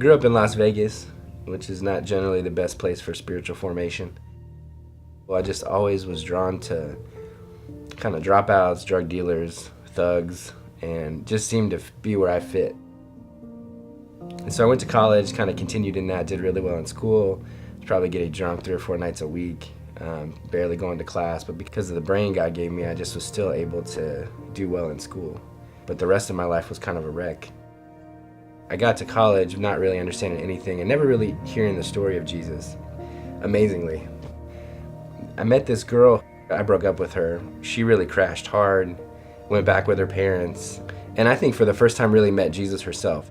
grew up in Las Vegas, which is not generally the best place for spiritual formation. Well, I just always was drawn to kind of dropouts, drug dealers, thugs, and just seemed to be where I fit. And so I went to college, kind of continued in that, did really well in school, was probably getting drunk 3 or 4 nights a week, barely going to class, but because of the brain God gave me, I just was still able to do well in school. But the rest of my life was kind of a wreck. I got to college not really understanding anything and never really hearing the story of Jesus, amazingly. I met this girl, I broke up with her. She really crashed hard, went back with her parents, and I think for the first time really met Jesus herself.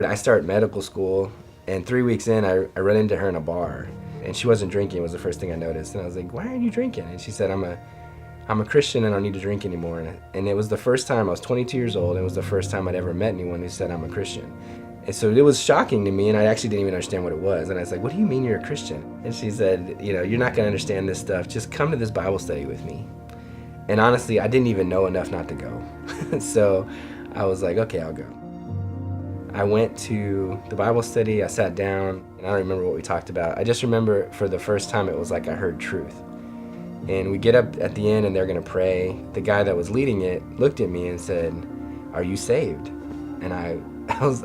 I started medical school, and 3 weeks in, I ran into her in a bar, and she wasn't drinking, was the first thing I noticed. And I was like, why aren't you drinking? And she said, I'm a Christian and I don't need to drink anymore. And it was the first time, I was 22 years old, and it was the first time I'd ever met anyone who said I'm a Christian. And so it was shocking to me, and I actually didn't even understand what it was. And I was like, what do you mean you're a Christian? And she said, you're not gonna understand this stuff, just come to this Bible study with me. And honestly, I didn't even know enough not to go. So I was like, okay, I'll go. I went to the Bible study, I sat down, and I don't remember what we talked about. I just remember for the first time it was like I heard truth. And we get up at the end and they're gonna pray. The guy that was leading it looked at me and said, are you saved? And I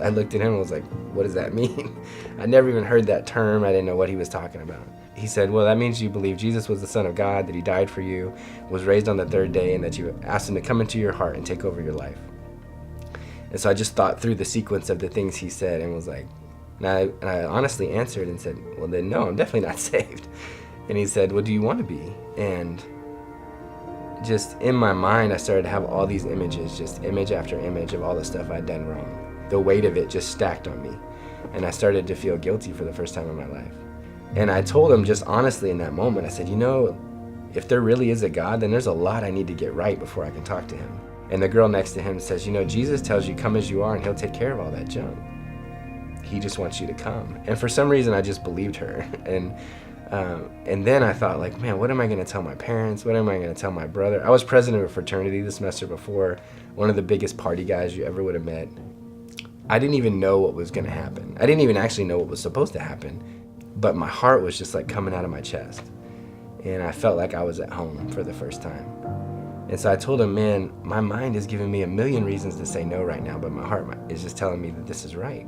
looked at him and was like, what does that mean? I never even heard that term, I didn't know what he was talking about. He said, well, that means you believe Jesus was the Son of God, that he died for you, was raised on the 3rd day, and that you asked him to come into your heart and take over your life. And so I just thought through the sequence of the things he said and was like, and I honestly answered and said, well then no, I'm definitely not saved. And he said, well, do you want to be? And just in my mind, I started to have all these images, just image after image of all the stuff I'd done wrong. The weight of it just stacked on me. And I started to feel guilty for the first time in my life. And I told him just honestly in that moment, I said, if there really is a God, then there's a lot I need to get right before I can talk to him. And the girl next to him says, Jesus tells you come as you are and he'll take care of all that junk. He just wants you to come. And for some reason, I just believed her. And then I thought like, man, what am I gonna tell my parents? What am I gonna tell my brother? I was president of a fraternity the semester before, one of the biggest party guys you ever would have met. I didn't even know what was gonna happen. I didn't even actually know what was supposed to happen, but my heart was just like coming out of my chest. And I felt like I was at home for the first time. And so I told him, man, my mind is giving me a million reasons to say no right now, but my heart is just telling me that this is right.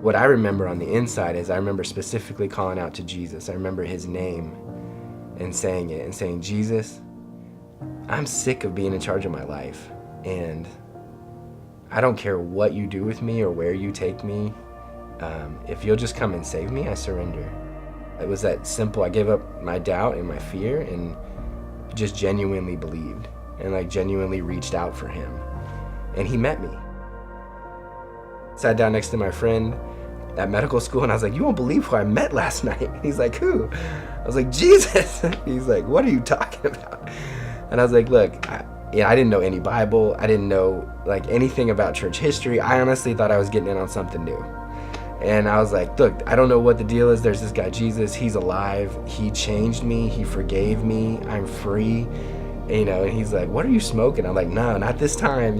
What I remember on the inside is I remember specifically calling out to Jesus. I remember his name and saying it and saying, Jesus, I'm sick of being in charge of my life. And I don't care what you do with me or where you take me. If you'll just come and save me, I surrender. It was that simple. I gave up my doubt and my fear and just genuinely believed and like genuinely reached out for him. And he met me. Sat down next to my friend at medical school and I was like, you won't believe who I met last night. He's like, who? I was like, Jesus. He's like, what are you talking about? And I was like, look, I didn't know any Bible. I didn't know like anything about church history. I honestly thought I was getting in on something new. And I was like, look, I don't know what the deal is. There's this guy, Jesus, he's alive. He changed me. He forgave me. I'm free. And he's like, what are you smoking? I'm like, no, not this time,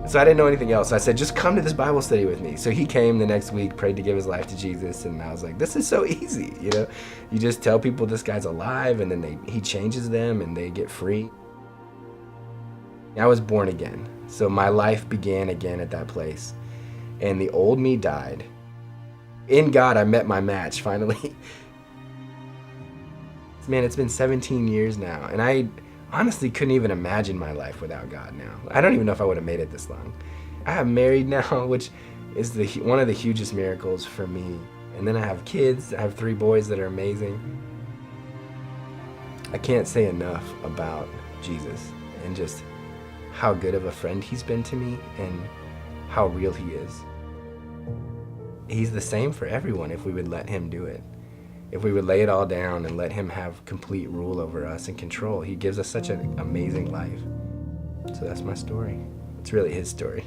So I didn't know anything else. So I said, just come to this Bible study with me. So he came the next week, prayed to give his life to Jesus. And I was like, this is so easy. You just tell people this guy's alive and then he changes them and they get free. I was born again. So my life began again at that place. And the old me died. In God, I met my match, finally. Man, it's been 17 years now, and I honestly couldn't even imagine my life without God now. I don't even know if I would have made it this long. I am married now, which is one of the hugest miracles for me. And then I have kids. I have 3 boys that are amazing. I can't say enough about Jesus and just how good of a friend he's been to me and how real he is. He's the same for everyone if we would let him do it. If we would lay it all down and let him have complete rule over us and control. He gives us such an amazing life. So that's my story. It's really his story.